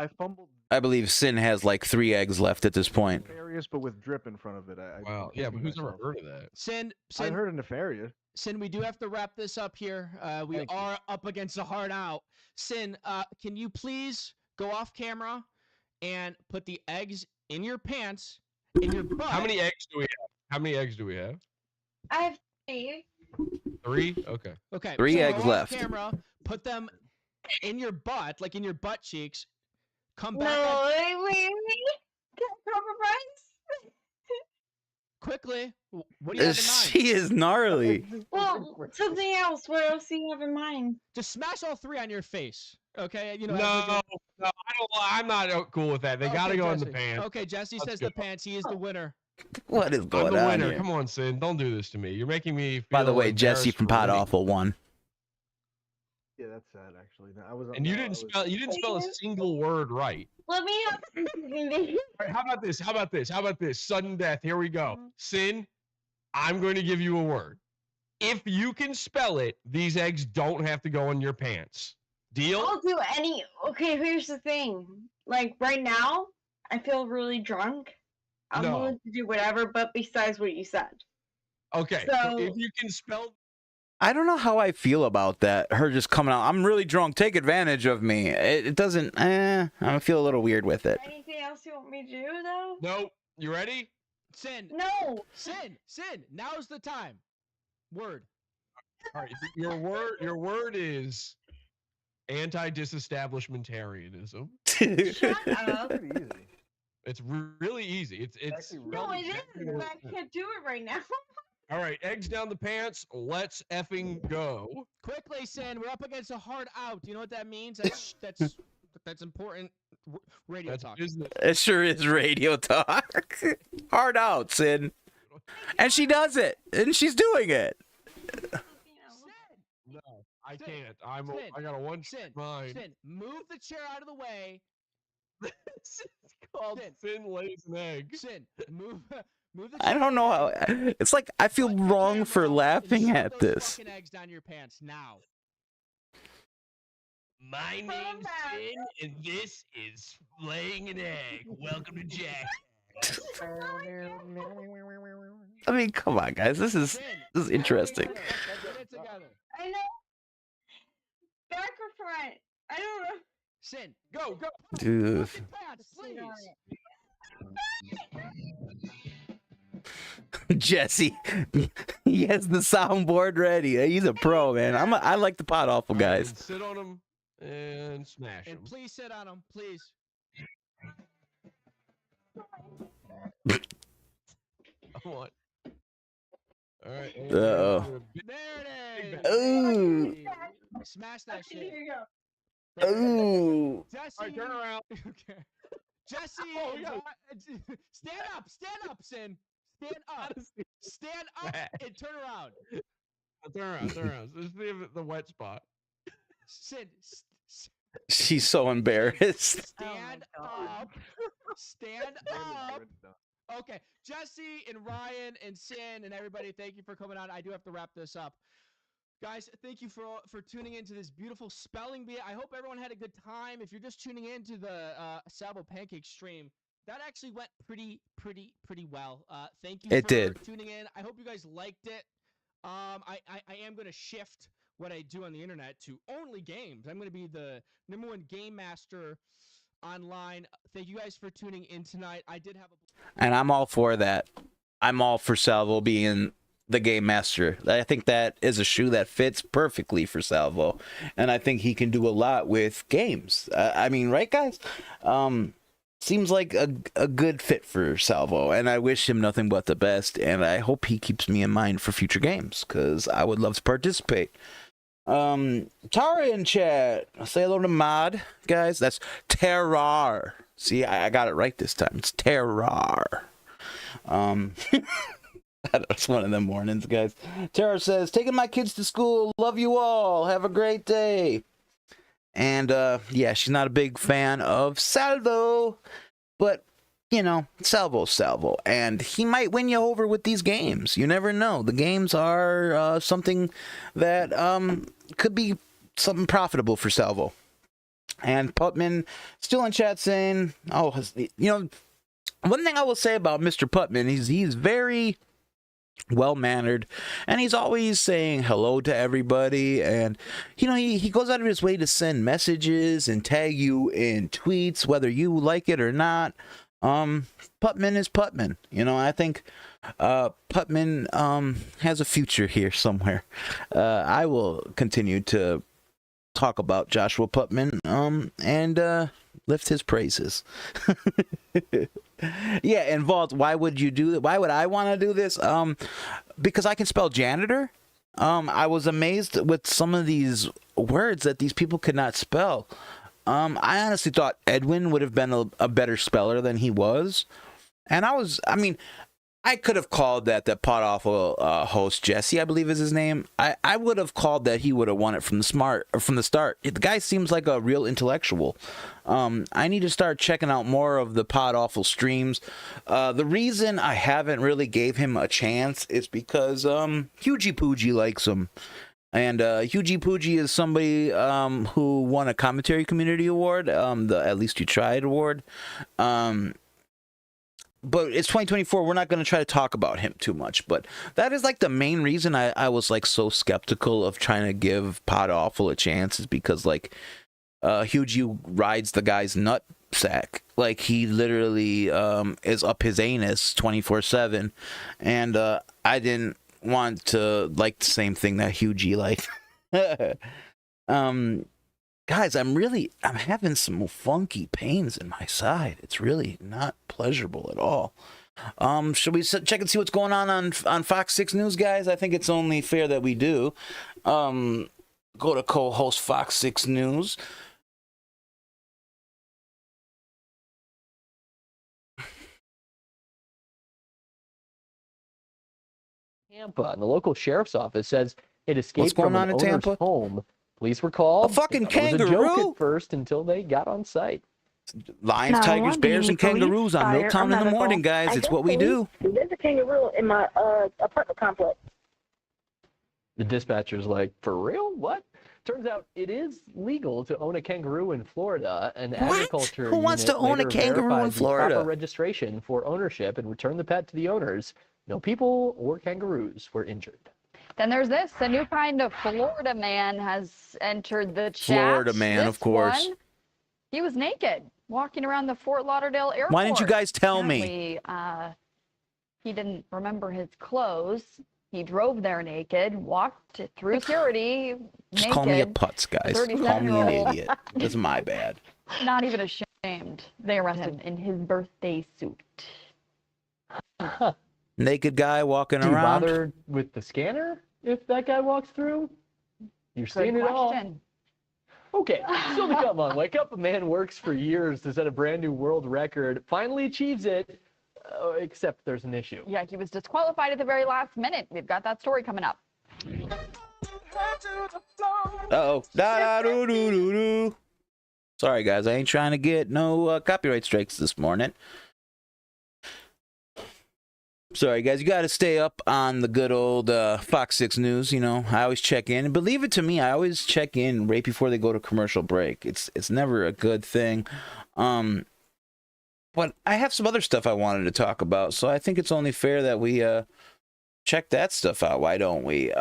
fumbled. I believe Sin has like 3 eggs left at this point. Nefarious, but with drip in front of it. Wow. Yeah, but who's never heard of that? Sin, I heard of nefarious. Sin, we do have to wrap this up here. We are up against a hard out. Sin, can you please go off camera and put the eggs in your pants, in your butt? How many eggs do we have? How many eggs do we have? I have 3. 3? Okay. Okay. 3 so eggs go off left. Camera, put them in your butt, like in your butt cheeks. Come back. No, wait. Can I compromise? Quickly. What do you have in mind? She is gnarly. Well, something else. What else do you have in mind? Just smash all 3 on your face. Okay. You know. No, I don't. I'm not cool with that. They gotta go in the Jesse. pants. Okay, Jesse Let's says go. the pants. He is the winner. What is I'm going the on winner. here? Come on, Sin. Don't do this to me. You're making me. By the feel way, Jesse embarrassed from for winning. PODAWEFUL won. Yeah, that's sad actually. No, I was. And you didn't spell. You didn't spell a single word right. Let me have. All right, how about this? How about this? How about this? Sudden death. Here we go. Sin, I'm going to give you a word. If you can spell it, these eggs don't have to go in your pants. Deal? I'll do any. Okay, here's the thing. Like right now, I feel really drunk. I'm No. willing to do whatever, but besides what you said. Okay. So- if you can spell. I don't know how I feel about that. Her just coming out. I'm really drunk. Take advantage of me. It doesn't. I feel a little weird with it. Anything else you want me to do though? No. You ready? Sin. No. Sin. Now's the time. Word. All right. Your word is anti-disestablishmentarianism. Shut up. Pretty easy. It's really easy. It's Actually, No, spelled it exactly isn't. the I can't do it right now. All right, eggs down the pants. Let's effing go. Quickly, Sin. We're up against a hard out. Do you know what that means? That's important radio That's talk. business. It sure is radio talk. Hard out, Sin. And she does it. And she's doing it. No, I Sin. can't. Sin. I got a one Sin. mind. Sin. Move the chair out of the way. It's called Sin. Sin lays an egg. Sin. Move the I don't know how. It's like I feel Put the wrong camera for up and laughing shove at those this. fucking eggs down your pants now. My name's Sin, and this is laying an egg. Welcome to Jack. I mean, come on, guys. This is interesting. Get it together. I know. Back or front? I don't know. Sin. Go. Dude. Fucking pants, please. Jesse, he has the soundboard ready. He's a pro, man. I like the PODAWEFUL guys. Sit on them and smash them. And please sit on them, please. What? All right. Uh-oh. There it is. Ooh. Smash that Here shit. you go. Ooh. Jesse. All right, turn around. Okay. Jesse, stand up, Sin. Stand up and turn around. Turn around. Just leave the wet spot. Sin, She's so embarrassed. stand up. Stand up. Okay, Jesse and Ryan and Sin and everybody, thank you for coming on. I do have to wrap this up. Guys, thank you for tuning into this beautiful spelling bee. I hope everyone had a good time. If you're just tuning into the Salvo Pancake stream, that actually went pretty well. Thank you It for did. tuning in. I hope you guys liked it. I am going to shift what I do on the internet to only games. I'm going to be the #1 game master online. Thank you guys for tuning in tonight. I did have a... And I'm all for that. I'm all for Salvo being the game master. I think that is a shoe that fits perfectly for Salvo. And I think he can do a lot with games. I mean, right, guys? Seems like a good fit for Salvo. And I wish him nothing but the best. And I hope he keeps me in mind for future games, because I would love to participate. Tara in chat. Say hello to Mod, guys. That's Terrar. See, I got it right this time. It's Terrar. That's one of them mornings, guys. Tara says, taking my kids to school. Love you all. Have a great day. And yeah, she's not a big fan of Salvo, but you know, salvo's salvo, and he might win you over with these games. You never know. The games are something that could be something profitable for Salvo. And Putman still in chat saying, oh, you know, one thing I will say about Mr. Putman, he's very well-mannered, and he's always saying hello to everybody, and you know, he goes out of his way to send messages and tag you in tweets, whether you like it or not. Putman is Putman. You know, I think Putman has a future here somewhere. I will continue to talk about Joshua Putman and lift his praises. Yeah, and Vault, why would you do that? Why would I want to do this? Because I can spell janitor. I was amazed with some of these words that these people could not spell. I honestly thought Edwin would have been a better speller than he was. And I could have called that PODAWEFUL host, Jesse, I believe is his name. I would have called that he would have won it from the start. The guy seems like a real intellectual. I need to start checking out more of the PODAWEFUL streams. The reason I haven't really gave him a chance is because Hugie Poogie likes him. And Hugie Poogie is somebody who won a Commentary Community Award, the At Least You Tried Award. But it's 2024. We're not going to try to talk about him too much. But that is like the main reason I was like so skeptical of trying to give PODAWEFUL a chance, is because like Hugie rides the guy's nut sack. Like he literally is up his anus 24/7. And I didn't want to like the same thing that Hugie liked. Guys, I'm having some funky pains in my side. It's really not pleasurable at all. Should we check and see what's going on Fox 6 News, guys? I think it's only fair that we do. Go to co-host Fox 6 News. Tampa, and the local sheriff's office says it escaped going from on an in owner's Tampa? home. Police were called. A fucking It was a joke kangaroo? at first until they got on site. Lions, tigers, bears, and kangaroos on MILTOWN in the morning, guys. It's what we do. There's a kangaroo in my apartment complex. The dispatcher's like, for real? What? Turns out it is legal to own a kangaroo in Florida. An agriculture Who wants to unit own a later kangaroo verified in the Florida? proper registration for ownership and returned the pet to the owners. No people or kangaroos were injured. Then there's this. A new kind of Florida man has entered the chat. Florida man, This of course. one, he was naked, walking around the Fort Lauderdale airport. Why didn't you guys tell me? Apparently, he didn't remember his clothes. He drove there naked, walked through security Just naked. call me a putz, guys. Call me an 37-year-old. idiot. That's my bad. Not even ashamed. They arrested him in his birthday suit. Naked guy walking Do you around. bother with the scanner if that guy walks through? You're Good seeing it all. question. Okay, still to come on Wake Up. A man works for years to set a brand new world record, finally achieves it, except there's an issue. Yeah, he was disqualified at the very last minute. We've got that story coming up. Uh-oh. Da-da-doo-doo-doo-doo. Sorry, guys. I ain't trying to get no copyright strikes this morning. Sorry, guys. You got to stay up on the good old Fox 6 News. You know, I always check in. And believe it to me, I always check in right before they go to commercial break. It's never a good thing. But I have some other stuff I wanted to talk about, so I think it's only fair that we check that stuff out. Why don't we?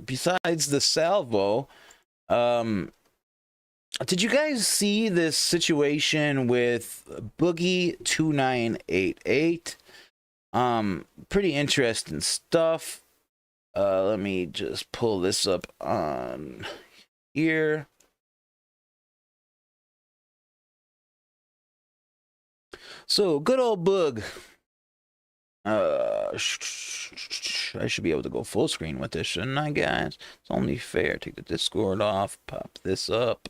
Besides the salvo, did you guys see this situation with Boogie2988? Pretty interesting stuff. Let me just pull this up on here. So, good old Boog. I should be able to go full screen with this, shouldn't I, guys? It's only fair. Take the Discord off, pop this up.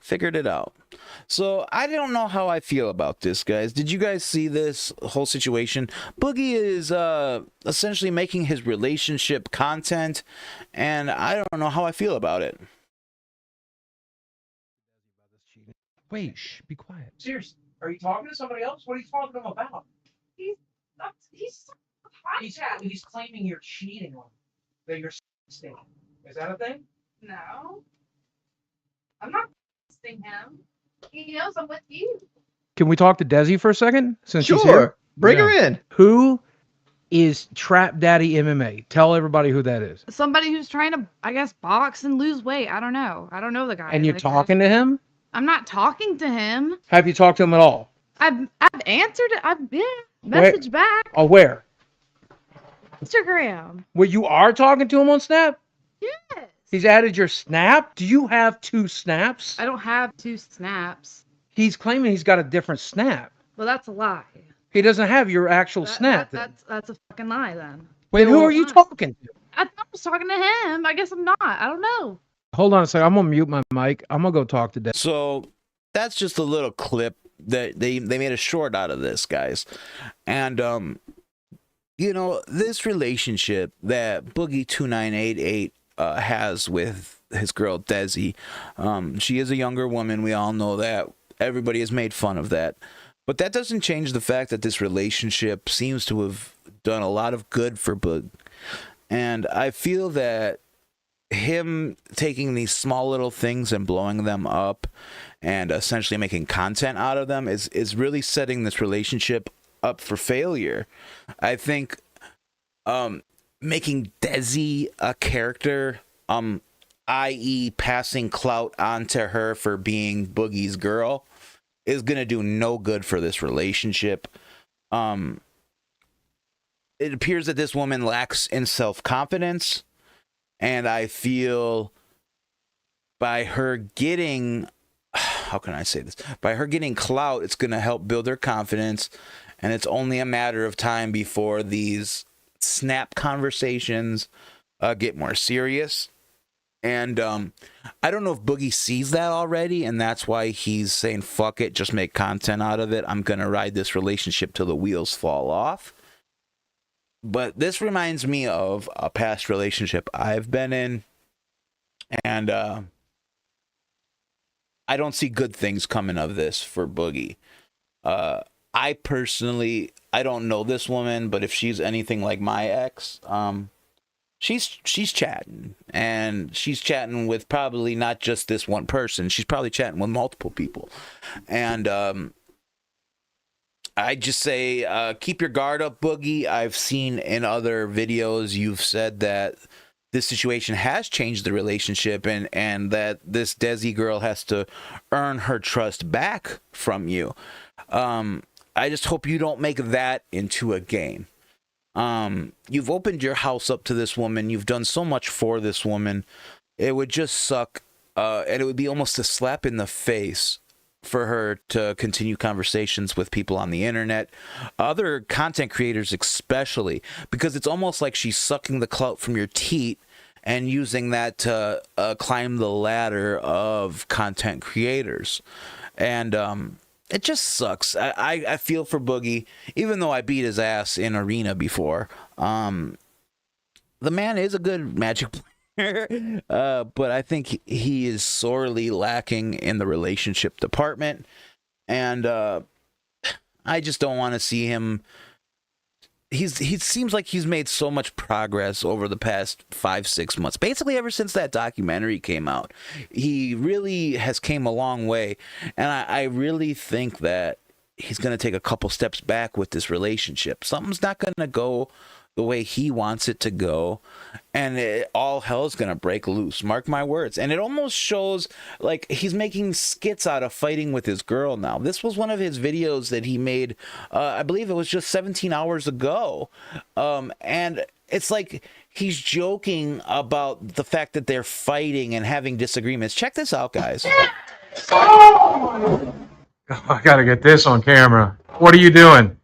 Figured it out. So I don't know how I feel about this, guys. Did you guys see this whole situation? Boogie is essentially making his relationship content, and I don't know how I feel about it. Wait, shh, be quiet. Seriously, are you talking to somebody else? What are you talking to him about? He's claiming you're cheating on him. That you're staying. Is that a thing? No. I'm not texting him. He knows I'm with you. Can we talk to Dezi for a second? Since she's Sure. here? Bring her in. Who is Trap Daddy MMA? Tell everybody who that is. Somebody who's trying to, I guess, box and lose weight. I don't know. I don't know the guy. And you're I guess. talking to him? I'm not talking to him. Have you talked to him at all? I've answered it. I've been messaged back. Oh, where? Instagram. Well, you are talking to him on Snap? Yes. He's added your Snap? Do you have 2 snaps? I don't have 2 snaps. He's claiming he's got a different Snap. Well, that's a lie. He doesn't have your actual Snap. That's a fucking lie then. Wait, who are you talking to? I thought I was talking to him. I guess I'm not. I don't know. Hold on a second. I'm going to mute my mic. I'm going to go talk to Dezi. So that's just a little clip that they made a short out of this, guys. And, you know, this relationship that Boogie2988 has with his girl Dezi, she is a younger woman. We all know that. Everybody has made fun of that. But that doesn't change the fact that this relationship seems to have done a lot of good for Boog. And I feel that him taking these small little things and blowing them up and essentially making content out of them is really setting this relationship up for failure. I think making Dezi a character, i.e. passing clout onto her for being Boogie's girl, is going to do no good for this relationship. It appears that this woman lacks in self-confidence, and I feel by her getting, how can I say this? By her getting clout, it's going to help build her confidence, and it's only a matter of time before these Snap conversations get more serious. And I don't know if Boogie sees that already, and that's why he's saying, fuck it, just make content out of it. I'm going to ride this relationship till the wheels fall off. But this reminds me of a past relationship I've been in, and I don't see good things coming of this for Boogie. I personally, I don't know this woman, but if she's anything like my ex, she's chatting, and she's chatting with probably not just this one person. She's probably chatting with multiple people. And I just say, keep your guard up, Boogie. I've seen in other videos you've said that this situation has changed the relationship, and that this Dezi girl has to earn her trust back from you. I just hope you don't make that into a game. You've opened your house up to this woman. You've done so much for this woman. It would just suck, and it would be almost a slap in the face for her to continue conversations with people on the internet, other content creators especially, because it's almost like she's sucking the clout from your teat and using that to climb the ladder of content creators. And it just sucks. I feel for Boogie, even though I beat his ass in arena before. The man is a good Magic player, but I think he is sorely lacking in the relationship department, and I just don't want to see him. He seems like he's made so much progress over the past 5-6 months, basically ever since that documentary came out. He really has came a long way, and I really think that he's going to take a couple steps back with this relationship. Something's not going to go the way he wants it to go, and all hell's going to break loose. Mark my words. And it almost shows like he's making skits out of fighting with his girl now. This was one of his videos that he made, I believe it was just 17 hours ago. And it's like he's joking about the fact that they're fighting and having disagreements. Check this out, guys. Oh, I got to get this on camera. What are you doing?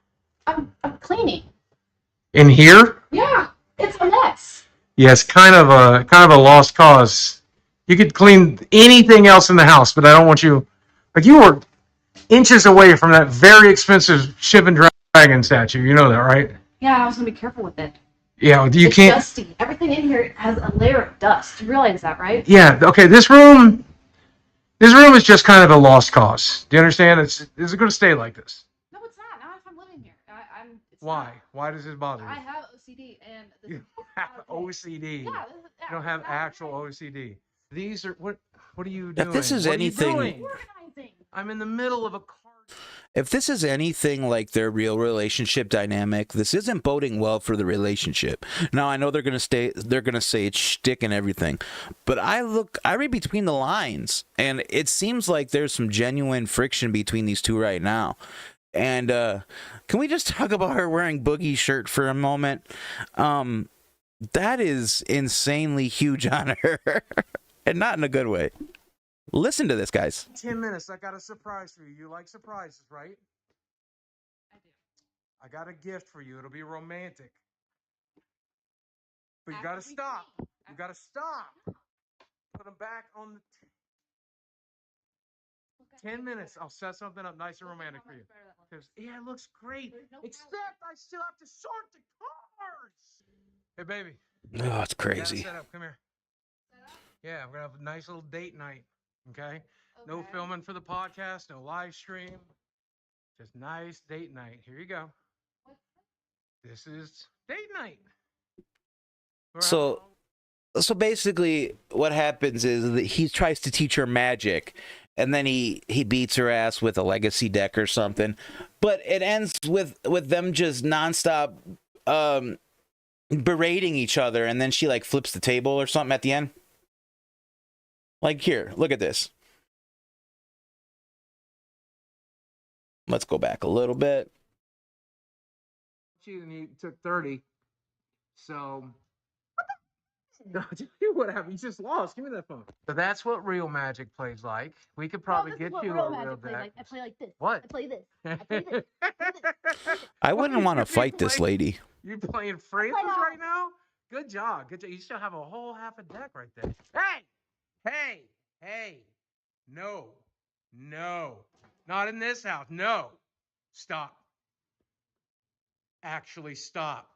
I'm cleaning. In here? Yeah, it's a mess. Yes, kind of a lost cause. You could clean anything else in the house, but I don't want you. Like, you were inches away from that very expensive Shivan Dragon statue. You know that, right? Yeah, I was gonna be careful with it. Yeah, you It's can't. dusty. Everything in here has a layer of dust. You realize that, right? Yeah. Okay. This room His room is just kind of a lost cause. Do you understand? Is it going to stay like this? No, it's not. Not if I'm living here. Why? Why does it bother you? I have OCD and this You have OCD. Yeah, You don't have actual OCD. These are what are you If doing? this is What are you anything- doing? I'm in the middle of a car. If this is anything like their real relationship dynamic, this isn't boding well for the relationship. Now I know they're gonna say it's shtick and everything, but I read between the lines, and it seems like there's some genuine friction between these two right now. And can we just talk about her wearing Boogie shirt for a moment? That is insanely huge on her, and not in a good way. Listen to this, guys. 10 minutes. I got a surprise for you. You like surprises, right? I do. I got a gift for you. It'll be romantic. But you got to stop. You got to stop. Put them back on the 10 minutes. I'll set something up nice and romantic for you. Because, yeah, it looks great. Except I still have to sort the cards. Hey, baby. Oh, it's You gotta crazy. set up. Come here. Yeah, we're going to have a nice little date night. Okay? No filming for the podcast, no live stream. Just nice date night. Here you go. This is date night. So basically what happens is that he tries to teach her magic, and then he beats her ass with a legacy deck or something. But it ends with them just nonstop berating each other, and then she like flips the table or something at the end. Like here, look at this. Let's go back a little bit. And he took 30. So what happened? You just lost. Give me that phone. So that's what real magic plays like. We could probably get you a real deck. I play like this. What? I play this. I play this. I wouldn't want to fight this lady. You playing phrases right now? Good job. Good job. You still have a whole half a deck right there. Hey. No. Not in this house. No. Stop. Actually, stop.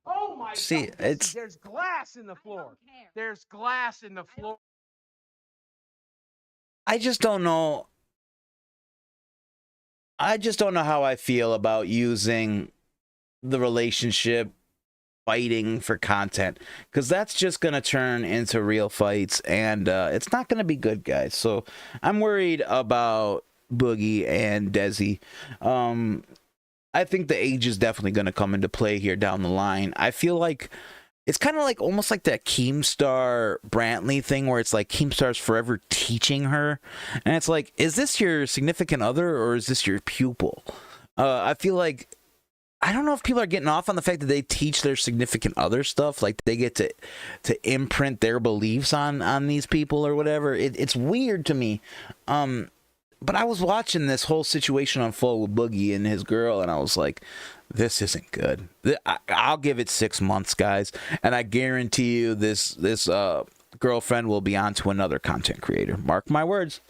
Oh my See, God. it's There's glass in the floor. There's glass in the floor. I just don't know. I just don't know how I feel about using the relationship fighting for content, because that's just going to turn into real fights, and it's not going to be good, guys. So I'm worried about Boogie and Dezi. I think the age is definitely going to come into play here down the line. I feel like it's kind of like almost like that Keemstar Brantley thing, where it's like Keemstar's forever teaching her, and it's like, is this your significant other or is this your pupil? I feel like, I don't know if people are getting off on the fact that they teach their significant other stuff, like they get to imprint their beliefs on these people or whatever. It's weird to me. But I was watching this whole situation unfold with Boogie and his girl, and I was like, this isn't good. I'll give it 6 months, guys, and I guarantee you this girlfriend will be on to another content creator. Mark my words.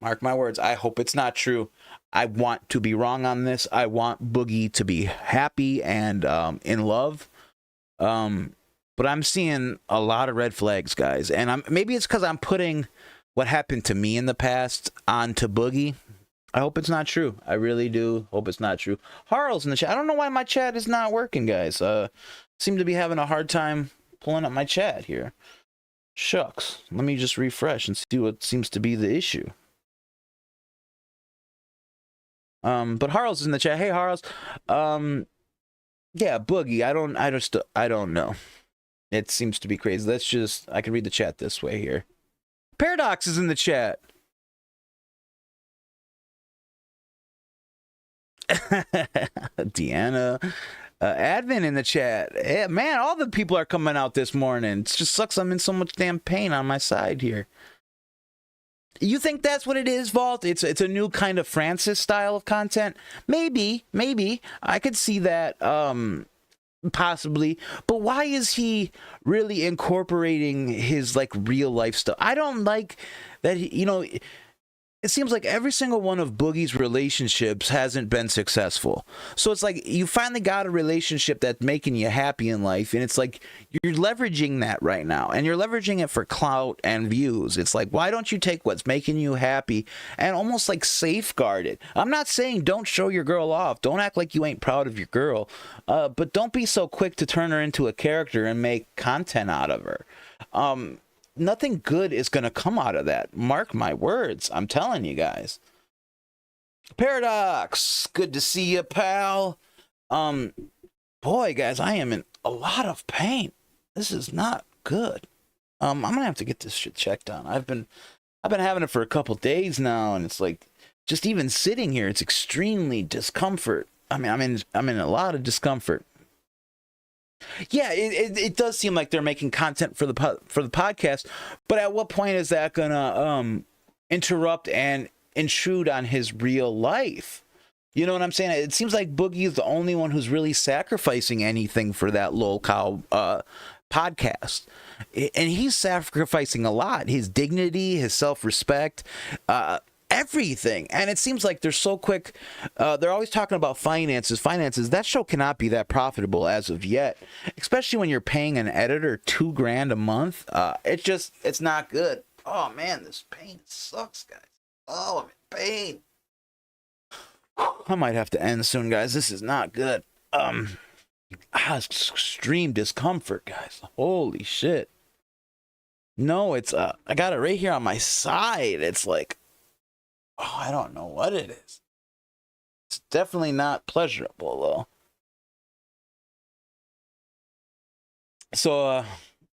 Mark my words. I hope it's not true. I want to be wrong on this. I want Boogie to be happy and in love. But I'm seeing a lot of red flags, guys. And maybe it's because I'm putting what happened to me in the past onto Boogie. I hope it's not true. I really do hope it's not true. Harl's in the chat. I don't know why my chat is not working, guys. Seem to be having a hard time pulling up my chat here. Shucks. Let me just refresh and see what seems to be the issue. But Harl's is in the chat. Hey, Harl's. Yeah, Boogie. I don't know. It seems to be crazy. Let's just, I can read the chat this way here. Paradox is in the chat. Deanna. Advin in the chat. Yeah, man, all the people are coming out this morning. It just sucks I'm in so much damn pain on my side here. You think that's what it is, Vault? It's a new kind of Francis style of content? Maybe. I could see that, possibly. But why is he really incorporating his, like, real life stuff? I don't like that, it seems like every single one of Boogie's relationships hasn't been successful. So it's like you finally got a relationship that's making you happy in life, and it's like you're leveraging that right now, and you're leveraging it for clout and views. It's like, why don't you take what's making you happy and almost like safeguard it? I'm not saying don't show your girl off. Don't act like you ain't proud of your girl, but don't be so quick to turn her into a character and make content out of her. Nothing good is going to come out of that. Mark my words. I'm telling you guys. Paradox, good to see you, pal. Boy, guys, I am in a lot of pain. This is not good. I'm going to have to get this shit checked on. I've been having it for a couple days now, and it's like just even sitting here, it's extremely discomfort. I mean, I'm in a lot of discomfort. Yeah, it does seem like they're making content for the podcast, but at what point is that gonna interrupt and intrude on his real life? You know what I'm saying? It seems like Boogie is the only one who's really sacrificing anything for that LOLCOW podcast, and he's sacrificing a lot: his dignity, his self-respect, everything. And it seems like they're so quick. They're always talking about finances. That show cannot be that profitable as of yet, especially when you're paying an editor $2,000 a month. It's not good. Oh man, this pain sucks, guys. Oh, I'm in pain. I might have to end soon, guys. This is not good. Extreme discomfort, guys. Holy shit. No, it's I got it right here on my side. It's like, oh, I don't know what it is. It's definitely not pleasurable, though. So,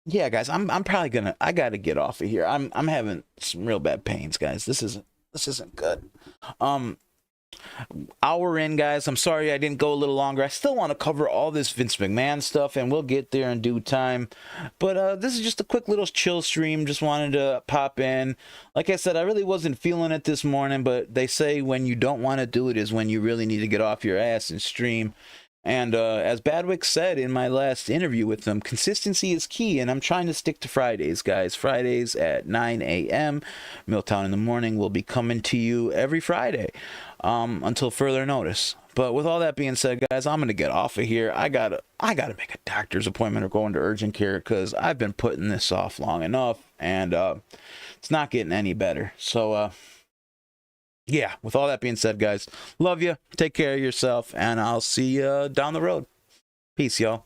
yeah, guys, I'm probably I gotta get off of here. I'm having some real bad pains, guys. This isn't good. Hour in, guys. I'm sorry I didn't go a little longer. I still want to cover all this Vince McMahon stuff, and we'll get there in due time. But this is just a quick little chill stream. Just wanted to pop in. Like I said, I really wasn't feeling it this morning, but they say when you don't want to do it is when you really need to get off your ass and stream. And as Badwick said in my last interview with them, consistency is key, and I'm trying to stick to Fridays, guys. Fridays at 9 a.m. MILTOWN in the Morning will be coming to you every Friday until further notice. But with all that being said, guys, I'm going to get off of here. I gotta make a doctor's appointment or go into urgent care because I've been putting this off long enough, and it's not getting any better. So, yeah, with all that being said, guys, love you. Take care of yourself, and I'll see you down the road. Peace, y'all.